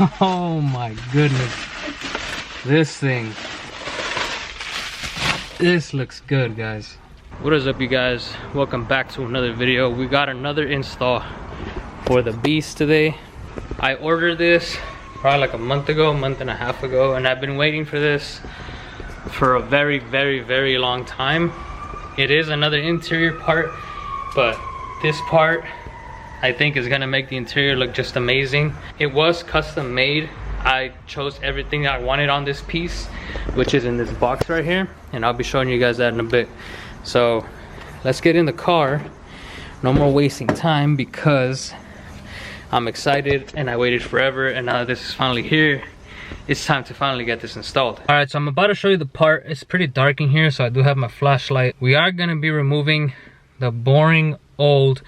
Oh my goodness. This looks good, guys. What is up, you guys? Welcome back to another video. We got another install for the Beast today. I ordered this probably like a month and a half ago, and I've been waiting for this for a very long time. It is another interior part, but this part I think is gonna make the interior look just amazing. It was custom made. I chose everything I wanted on this piece, which is in this box right here, and I'll be showing you guys that in a bit. So let's get in the car. No more wasting time, because I'm excited and I waited forever, and now that this is finally here, it's time to finally get this installed. All right, so I'm about to show you the part. It's pretty dark in here, so I do have my flashlight. We are gonna be removing the boring old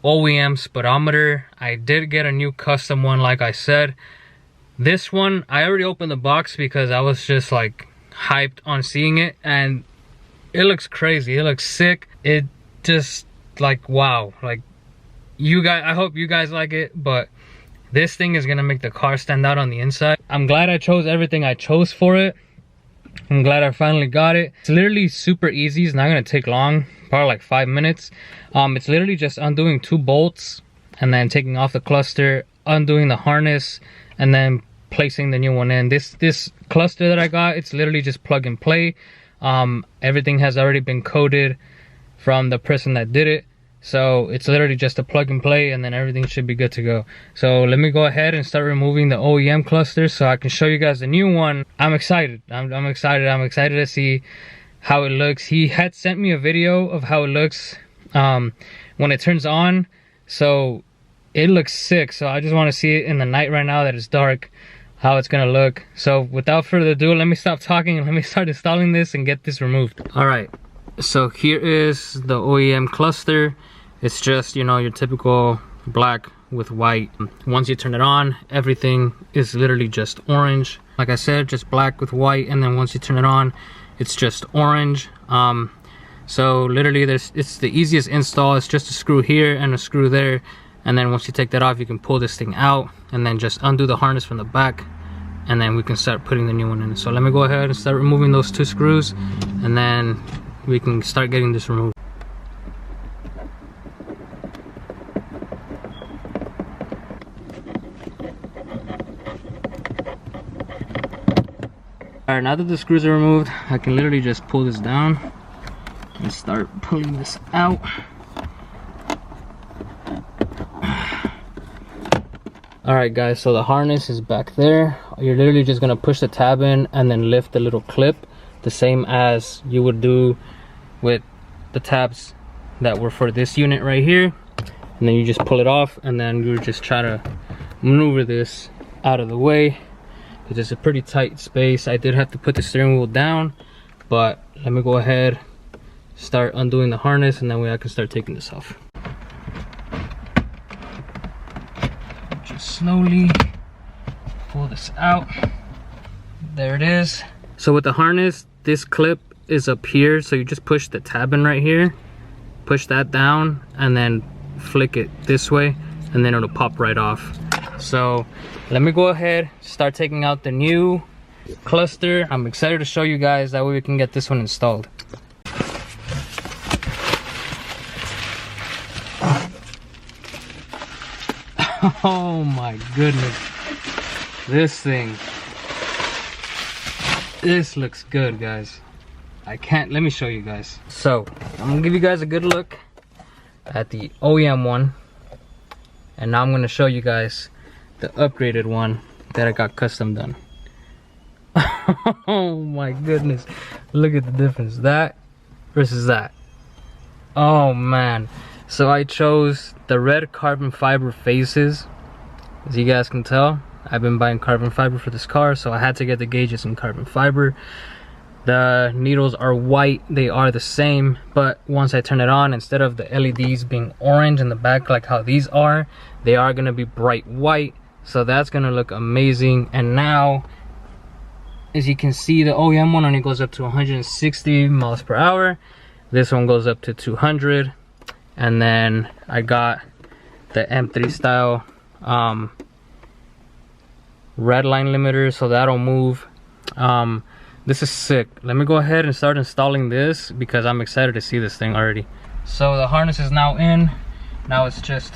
OEM speedometer. I did get a new custom one, like I said. This one, I already opened the box because I was just like hyped on seeing it, and it looks crazy. It looks sick. It just like, wow. Like, you guys, I hope you guys like it, but this thing is gonna make the car stand out on the inside. I'm glad I chose everything I chose for it. I'm glad I finally got it. It's literally super easy. It's not gonna take long, probably like 5 minutes. It's literally just undoing 2 bolts and then taking off the cluster, undoing the harness, and then placing the new one in. This cluster that I got, it's literally just plug and play. Everything has already been coded from the person that did it, so it's literally just a plug and play, and then everything should be good to go. So let me go ahead and start removing the OEM cluster so I can show you guys the new one. I'm excited. I'm excited to see how it looks. He had sent me a video of how it looks when it turns on, so it looks sick. So I just want to see it in the night right now that it's dark, how it's gonna look. So without further ado, let me stop talking and let me start installing this and get this removed. All right, so here is the OEM cluster. It's just, you know, your typical black with white. Once you turn it on, everything is literally just orange. Like I said, just black with white, and then once you turn it on, it's just orange. So literally it's the easiest install. It's just a screw here and a screw there, and then once you take that off, you can pull this thing out and then just undo the harness from the back, and then we can start putting the new one in. So let me go ahead and start removing those 2 screws, and then we can start getting this removed. Alright, now that the screws are removed, I can literally just pull this down and start pulling this out. Alright guys, so the harness is back there. You're literally just gonna push the tab in and then lift the little clip, the same as you would do with the tabs that were for this unit right here. And then you just pull it off, and then you just try to maneuver this out of the way, because it's a pretty tight space. I did have to put the steering wheel down, but let me go ahead, start undoing the harness, and then I can start taking this off. Just slowly pull this out. There it is. So with the harness, this clip is up here, so you just push the tab in right here, push that down, and then flick it this way, and then it'll pop right off. So let me go ahead, start taking out the new cluster. I'm excited to show you guys, that way we can get this one installed. Oh my goodness, this looks good, guys. Let me show you guys. So I'm gonna give you guys a good look at the OEM one, and now I'm gonna show you guys the upgraded one that I got custom done. Oh my goodness, look at the difference, that versus that. Oh man. So I chose the red carbon fiber faces. As you guys can tell, I've been buying carbon fiber for this car, so I had to get the gauges in carbon fiber. The needles are white, they are the same, but once I turn it on, instead of the LEDs being orange in the back like how these are, they are gonna be bright white, so that's gonna look amazing. And now, as you can see, the OEM one only goes up to 160 miles per hour. This one goes up to 200. And then I got the M3 style red line limiter, so that'll move. This is sick. Let me go ahead and start installing this because I'm excited to see this thing already. So the harness is now in. Now it's just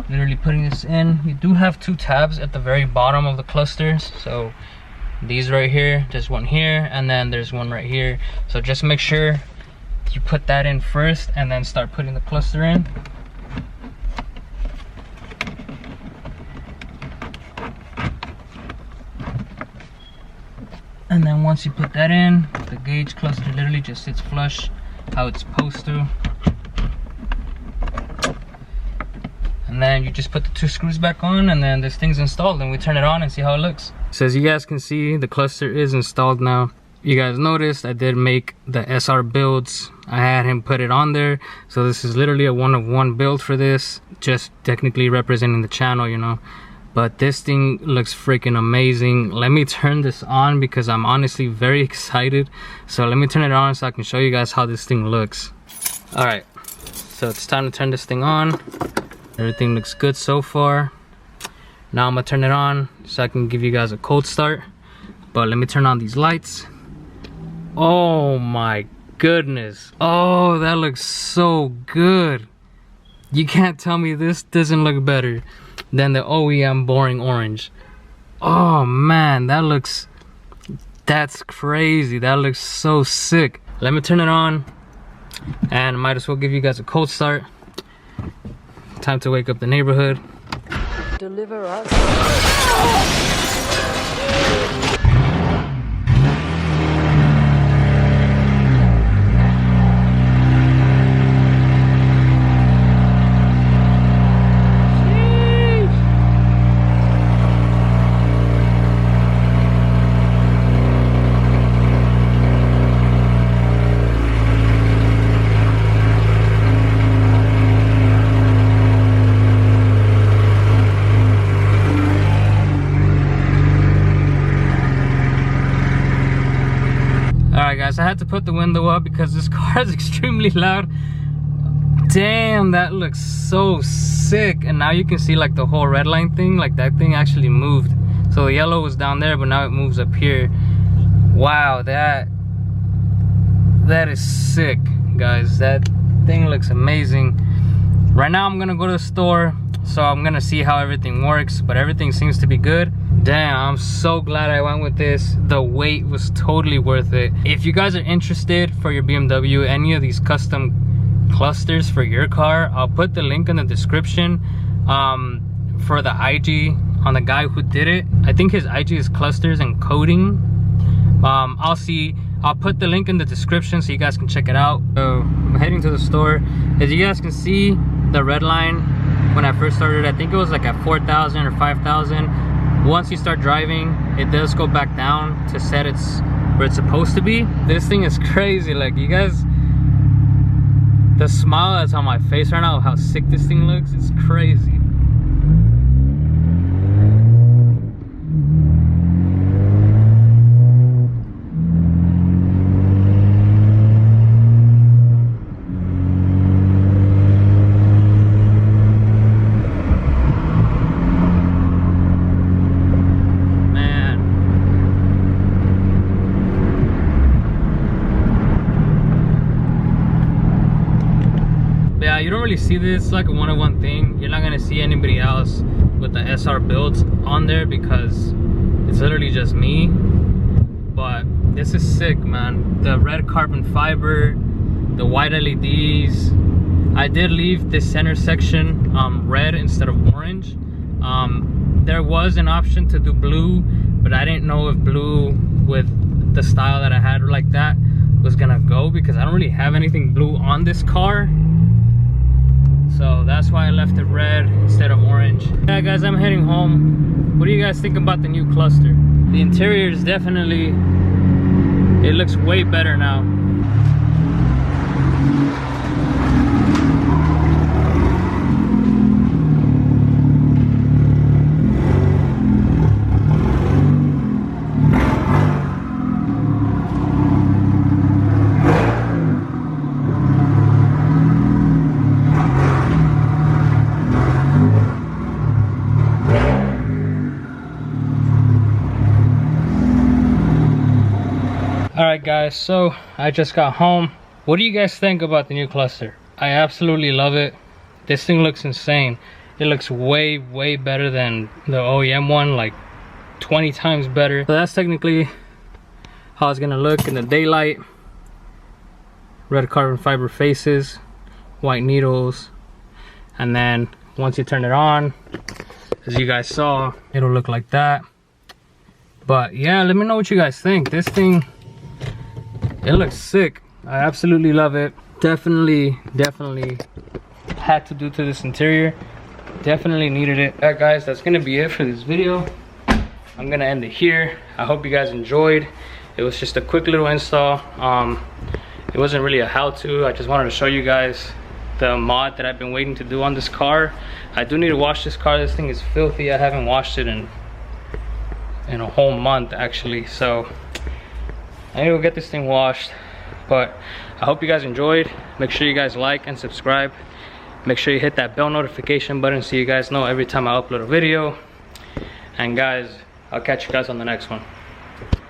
literally putting this in. You do have 2 tabs at the very bottom of the clusters. So these right here, there's one here, and then there's one right here. So just make sure you put that in first and then start putting the cluster in. And then once you put that in, the gauge cluster literally just sits flush how it's supposed to. And then you just put the 2 screws back on, and then this thing's installed, and we turn it on and see how it looks. So as you guys can see, the cluster is installed now. You guys noticed I did make the SR builds. I had him put it on there. So this is literally a 1-of-1 build for this. Just technically representing the channel, you know. But this thing looks freaking amazing. Let me turn this on because I'm honestly very excited. So let me turn it on so I can show you guys how this thing looks. Alright, so it's time to turn this thing on. Everything looks good so far. Now I'm gonna turn it on so I can give you guys a cold start. But let me turn on these lights. Oh my goodness. Oh, that looks so good. You can't tell me this doesn't look better than the OEM boring orange. Oh man, that's crazy. That looks so sick. Let me turn it on and might as well give you guys a cold start. Time to wake up the neighborhood. Deliver us. Alright guys, I had to put the window up because this car is extremely loud. Damn, that looks so sick. And now you can see like the whole red line thing, like that thing actually moved. So the yellow was down there, but now it moves up here. Wow, that is sick, guys. That thing looks amazing. Right now I'm gonna go to the store, so I'm gonna see how everything works, but everything seems to be good. Damn, I'm so glad I went with this. The wait was totally worth it. If you guys are interested for your BMW, any of these custom clusters for your car, I'll put the link in the description for the IG on the guy who did it. I think his IG is Clusters and Coding. I'll put the link in the description so you guys can check it out. So I'm heading to the store. As you guys can see, the red line when I first started, I think it was like at 4,000 or 5,000. Once you start driving, it does go back down to set where it's supposed to be. This thing is crazy. Like, you guys, the smile that's on my face right now of how sick this thing looks, it's crazy. You don't really see this. It's like a 1-of-1 thing. You're not gonna see anybody else with the SR builds on there because it's literally just me. But this is sick, man. The red carbon fiber, the white LEDs. I did leave this center section red instead of orange. There was an option to do blue, but I didn't know if blue with the style that I had like that was gonna go because I don't really have anything blue on this car. So that's why I left it red instead of orange. Yeah guys, I'm heading home. What do you guys think about the new cluster? The interior is definitely, it looks way better now. Alright guys, so I just got home. What do you guys think about the new cluster? I absolutely love it. This thing looks insane. It looks way better than the OEM one, like 20 times better. So that's technically how it's gonna look in the daylight. Red carbon fiber faces, white needles, and then once you turn it on, as you guys saw, it'll look like that. But yeah, let me know what you guys think. This thing, it looks sick. I absolutely love it. Definitely had to do to this interior. Definitely needed it. Alright guys, that's gonna be it for this video. I'm gonna end it here. I hope you guys enjoyed. It was just a quick little install. It wasn't really a how-to. I just wanted to show you guys the mod that I've been waiting to do on this car. I do need to wash this car. This thing is filthy. I haven't washed it in a whole month actually, so I need to get this thing washed. But I hope you guys enjoyed. Make sure you guys like and subscribe. Make sure you hit that bell notification button so you guys know every time I upload a video. And guys, I'll catch you guys on the next one.